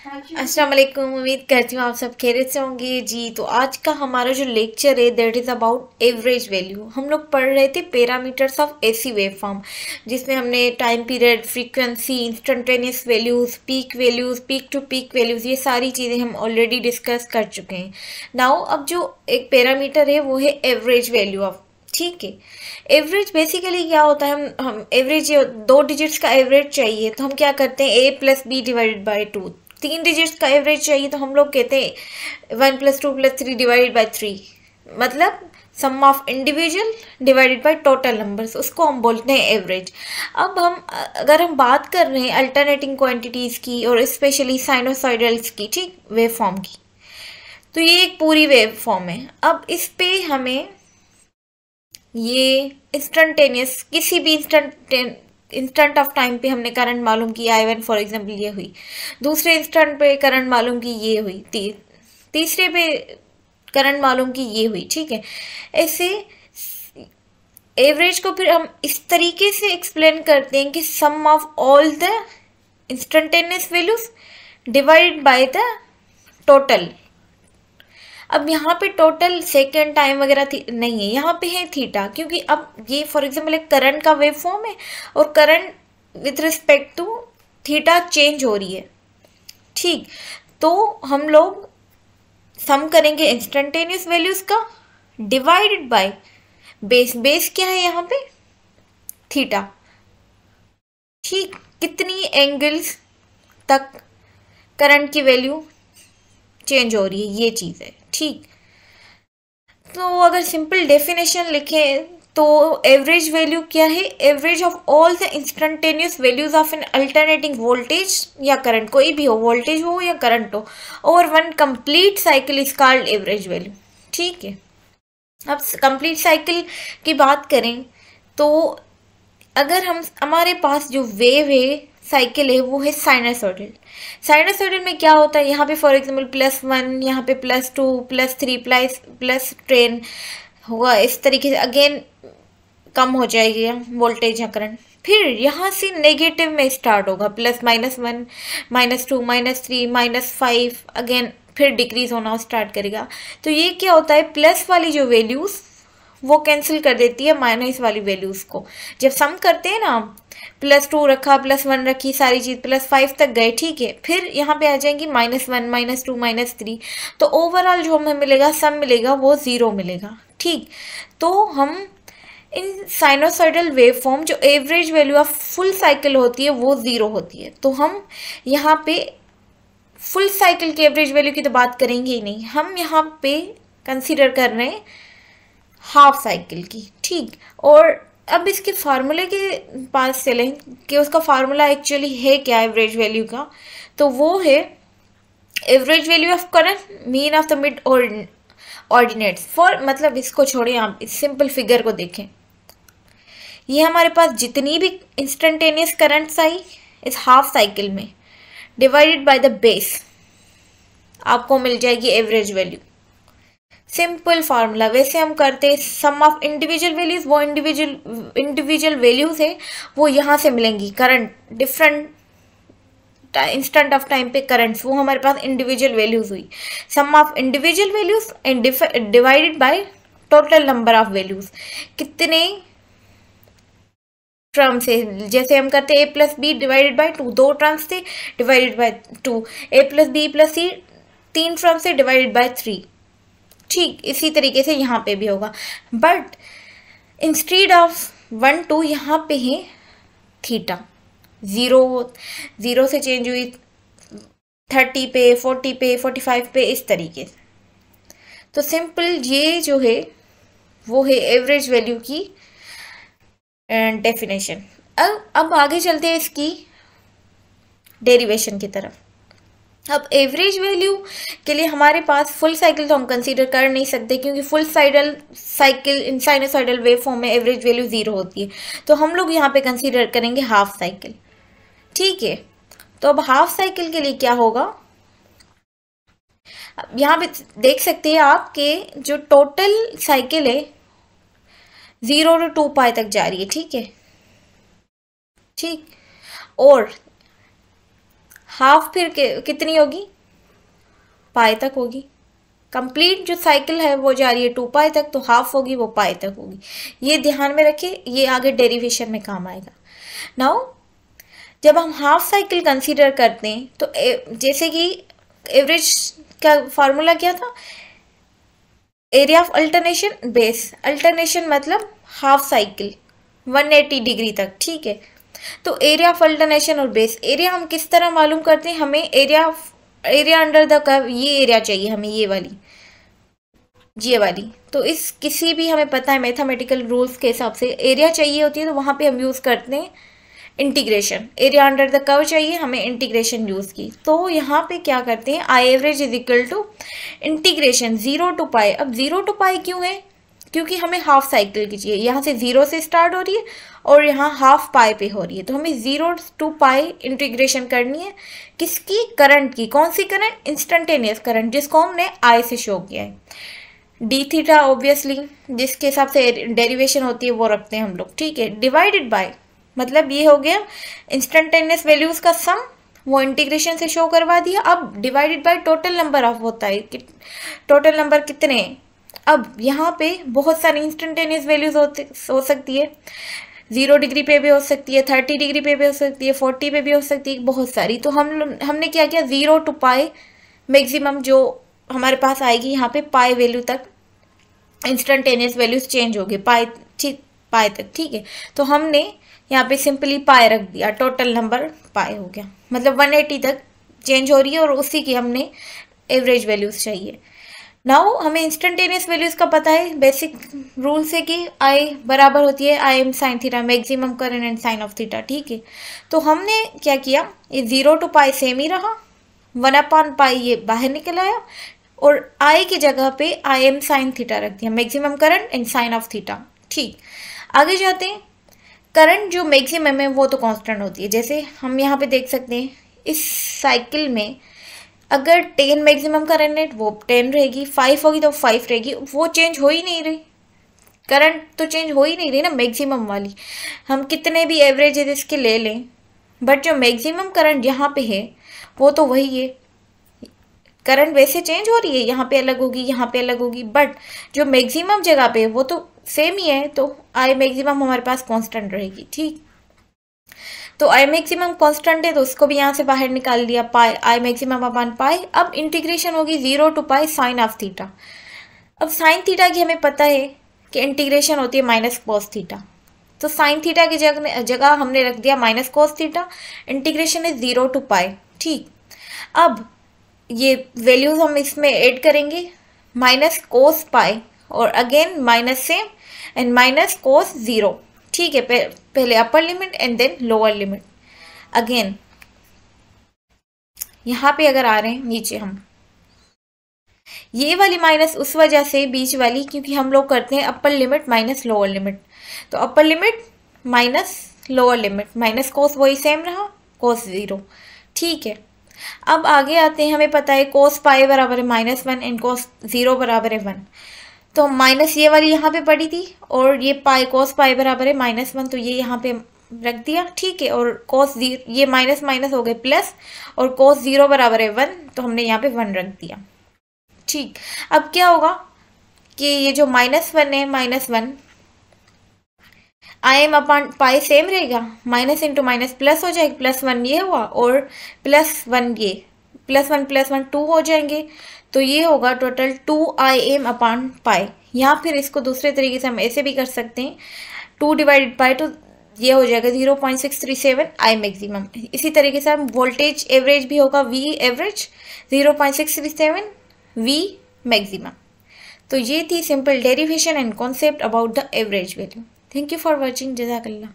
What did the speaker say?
अस्सलाम वालेकुम। उम्मीद करती हूँ आप सब खैरियत से होंगे जी। तो आज का हमारा जो लेक्चर है that is about average value. हम लोग पढ़ रहे थे parameters of AC wave form, जिसमें हमने time period, frequency, instantaneous values, peak to peak values, ये सारी चीज़ें हम ऑलरेडी डिस्कस कर चुके हैं। नाउ अब जो एक पैरामीटर है वो है एवरेज वैल्यू ऑफ, ठीक है। एवरेज बेसिकली क्या होता है, हम एवरेज 2 डिजिट्स का एवरेज चाहिए तो हम क्या करते हैं, a+b/2। 3 डिजिट्स का एवरेज चाहिए तो हम लोग कहते हैं 1+2+3/3, मतलब sum of individual divided by total numbers, उसको हम बोलते हैं एवरेज। अब अगर हम बात कर रहे हैं अल्टरनेटिंग क्वांटिटीज़ की और स्पेशली साइनोसॉइडल्स की, ठीक, वेव फॉर्म की, तो ये एक पूरी वेव फॉर्म है। अब इस पे हमें ये इंस्टेंटेनियस, किसी भी इंस्टेंट ऑफ टाइम पे हमने करंट मालूम किया, I1 फॉर एग्जांपल ये हुई, दूसरे इंस्टेंट पे करंट मालूम की ये हुई, तीसरे पे करंट मालूम की ये हुई, ठीक है। ऐसे एवरेज को फिर हम इस तरीके से एक्सप्लेन करते हैं कि sum of all the instantaneous values divided by the total. अब यहाँ पे टोटल सेकेंड टाइम वगैरह नहीं है, यहाँ पे है थीटा, क्योंकि अब ये फॉर एग्जांपल एक करंट का वेव फॉर्म है और current with respect to theta change हो रही है, ठीक। तो हम लोग सम करेंगे इंस्टेंटेनियस वैल्यूज का डिवाइडेड बाय बेस क्या है यहाँ पे, थीटा, ठीक। कितनी एंगल्स तक करंट की वैल्यू चेंज हो रही है, ये चीज़ है, ठीक। तो अगर सिंपल डेफिनेशन लिखें तो एवरेज वैल्यू क्या है, average of all the instantaneous values of N alternating voltage या करंट, कोई भी हो, वोल्टेज हो या करंट हो, over one complete cycle is called average value, ठीक है। अब कंप्लीट साइकिल की बात करें तो अगर हमारे पास जो वेव है, साइकिल है, वो है साइनसॉइडल। साइनसॉइडल में क्या होता है, यहाँ पे फॉर एग्जांपल +1, यहाँ पे +2, +3, +10 होगा, इस तरीके से अगेन कम हो जाएगी वोल्टेज या करंट। फिर यहाँ से नेगेटिव में स्टार्ट होगा, +, -1, -2, -3, -5, अगेन फिर डिक्रीज होना स्टार्ट करेगा। तो ये क्या होता है, प्लस वाली जो वैल्यूज वो कैंसिल कर देती है माइनस वाली वैल्यूज को। जब सम करते हैं ना, +2 रखा, +1 रखी, सारी चीज +5 तक गए, ठीक है। फिर यहाँ पे आ जाएंगी -1, -2, -3, तो ओवरऑल जो हमें मिलेगा, सम मिलेगा, वो 0 मिलेगा, ठीक। तो हम इन साइनोसॉइडल वेव फॉर्म, जो average value of full cycle होती है वो 0 होती है, तो हम यहाँ पे फुल साइकिल की एवरेज वैल्यू की तो बात करेंगे ही नहीं, हम यहाँ पे कंसीडर कर रहे हैं हाफ साइकिल की, ठीक। और अब इसके फार्मूले के पास चलें कि उसका फार्मूला एक्चुअली है क्या एवरेज वैल्यू का, तो वो है average value of current mean of the mid ordinates for, मतलब इसको छोड़ें, आप इस सिंपल फिगर को देखें, ये हमारे पास जितनी भी इंस्टेंटेनियस करंट्स आई इस हाफ साइकिल में डिवाइडेड बाय द बेस, आपको मिल जाएगी एवरेज वैल्यू। सिंपल फार्मूला, वैसे हम करते हैं सम ऑफ इंडिविजुअल वैल्यूज, वो इंडिविजुअल वैल्यूज है वो यहाँ से मिलेंगी, current different instant of time पे करंट्स, वो हमारे पास इंडिविजुअल वैल्यूज हुई। Sum of individual values and divided by total number of values, कितने टर्म से, जैसे हम करते हैं a+b/2, 2 टर्म्स से डिवाइडेड बाय 2, a+b+c 3 टर्म से डिवाइडेड बाय 3, ठीक। इसी तरीके से यहाँ पे भी होगा, बट इंस्टेड ऑफ 1, 2 यहाँ पे है थीटा, 0 से चेंज हुई 30 पे, 40 पे, 45 पे, इस तरीके से। तो सिंपल ये जो है वो है एवरेज वैल्यू की डेफिनेशन। अब आगे चलते हैं इसकी डेरिवेशन की तरफ। अब एवरेज वैल्यू के लिए हमारे पास फुल साइकिल तो हम कंसीडर कर नहीं सकते, क्योंकि full cycle in sinusoidal wave form में एवरेज वैल्यू 0 होती है, तो हम लोग यहाँ पे कंसीडर करेंगे हाफ साइकिल, ठीक है। तो अब हाफ साइकिल के लिए क्या होगा, यहाँ पे देख सकते हैं आप कि जो टोटल साइकिल है 0 to 2π तक जा रही है, ठीक है, ठीक। और हाफ फिर कितनी होगी, पाई तक होगी। कंप्लीट जो साइकिल है वो जा रही है 2 पाई तक, तो हाफ होगी वो पाई तक होगी। ये ध्यान में रखें, ये आगे डेरिवेशन में काम आएगा। नाउ जब हम हाफ साइकिल कंसीडर करते हैं तो जैसे कि एवरेज का फॉर्मूला क्या था, area of alternation base, alternation मतलब हाफ साइकिल 180 डिग्री तक, ठीक है। तो एरिया ऑफ अल्टरनेशन और बेस, एरिया हम किस तरह मालूम करते हैं, हमें एरिया अंडर द कर्व, ये एरिया चाहिए हमें, ये वाली। तो इस किसी भी हमें पता है मैथमेटिकल रूल्स के हिसाब से एरिया चाहिए होती है, तो वहाँ पे हम यूज़ करते हैं integration. Area under the curve चाहिए हमें, इंटीग्रेशन यूज़ की। तो यहाँ पे क्या करते हैं, I average is equal to integration 0 to pi. अब 0 to पाई क्यों है, क्योंकि हमें हाफ साइकिल की चाहिए, यहाँ से 0 से स्टार्ट हो रही है और यहाँ हाफ पाई पे हो रही है, तो हमें 0 to पाई इंटीग्रेशन करनी है। किसकी, करंट की। कौन सी करंट, इंस्टेंटेनियस करंट, जिसको हमने आई से शो किया है। डी थीटा ऑब्वियसली जिसके हिसाब से डेरिवेशन होती है वो रखते हैं हम लोग, ठीक है। डिवाइडेड बाय मतलब ये हो गया इंस्टेंटेनियस वैल्यूज का सम, वो इंटीग्रेशन से शो करवा दिया। अब divided by total number of होता है कि टोटल नंबर कितने हैं। अब यहाँ पे बहुत सारी इंस्टेंटेनियस वैल्यूज हो सकती है, 0 डिग्री पे भी हो सकती है, 30 डिग्री पे भी हो सकती है, 40 पे भी हो सकती है, बहुत सारी। तो हमने क्या किया, 0 to पाई मैक्सिमम जो हमारे पास आएगी, यहाँ पे पाई वैल्यू तक इंस्टेंटेनियस वैल्यूज चेंज होगी, पाई तक, ठीक है। तो हमने यहाँ पे सिंपली पाई रख दिया, टोटल नंबर पाई हो गया, मतलब 180 तक चेंज हो रही है और उसी की हमने एवरेज वैल्यूज चाहिए। नाउ हमें इंस्टेंटेनियस वैल्यूज का पता है बेसिक रूल से कि आई बराबर होती है I M sine theta, maximum current and sine of theta, ठीक है। तो हमने क्या किया, ये 0 to पाई सेम ही रहा, 1/पाई ये बाहर निकल आया और आई की जगह पे आई एम साइन थीटा रख दिया, maximum current and sine of theta, ठीक। आगे जाते हैं, करंट जो मैक्सिमम है वो तो कांस्टेंट होती है, जैसे हम यहाँ पे देख सकते हैं इस साइकिल में अगर 10 मैक्सिमम करंट है वो 10 रहेगी, 5 होगी तो 5 रहेगी, वो चेंज हो ही नहीं रही, करंट तो चेंज हो ही नहीं रही ना मैक्सिमम वाली। हम कितने भी एवरेजेस इसके ले लें, बट जो मैक्सिमम करंट यहाँ पे है वो तो वही है। करंट वैसे चेंज हो रही है, यहाँ पे अलग होगी, यहाँ पे अलग होगी, बट जो मैक्सिमम जगह पे वो तो सेम ही है, तो आई मैक्सिमम हमारे पास कांस्टेंट रहेगी, ठीक। तो आई मैक्सिमम कांस्टेंट है तो उसको भी यहाँ से बाहर निकाल दिया, पाई आई मैक्सिमम अपन पाई। अब इंटीग्रेशन होगी 0 to pi sine of theta. अब साइन थीटा की हमें पता है कि इंटीग्रेशन होती है माइनस कोस थीटा, तो साइन थीटा की जगह हमने रख दिया माइनस कोस थीटा, इंटीग्रेशन है 0 to पाई, ठीक। अब ये वैल्यूज हम इसमें ऐड करेंगे, माइनस कोस पाई और again minus same and minus cos 0, ठीक है। पहले upper limit and then lower limit. Again यहाँ पे अगर आ रहे हैं नीचे, हम ये वाली माइनस उस वजह से बीच वाली क्योंकि हम लोग करते हैं upper limit minus lower limit, तो upper limit minus lower limit, minus cos वही सेम रहा, कोस 0, ठीक है। अब आगे आते हैं, हमें पता है कोस पाई बराबर है -1 एंड कोस 0 बराबर है 1, तो माइनस ये वाली यहाँ पे पड़ी थी और ये पाई कोस पाई बराबर है -1, तो ये यहाँ पे रख दिया, ठीक है। और कोस 0 ये माइनस माइनस हो गए प्लस, और कोस 0 बराबर है 1, तो हमने यहाँ पे 1 रख दिया, ठीक। अब क्या होगा कि ये जो -1 है, -1 I am upon pi same रहेगा, माइनस इंटू माइनस प्लस हो जाएगा, +1 ये हुआ और +1 ये, +1 +1 2 हो जाएंगे, तो ये होगा टोटल 2im अपॉन पाई। या फिर इसको दूसरे तरीके से हम ऐसे भी कर सकते हैं, 2 डिवाइडेड बाई 2 ये हो जाएगा 0.637 आई मैक्सिमम। इसी तरीके से हम वोल्टेज एवरेज भी होगा V एवरेज 0.637 V मैक्सिमम। तो ये थी simple derivation and concept about the average value. Thank you for watching, जज़ाकल्लाह।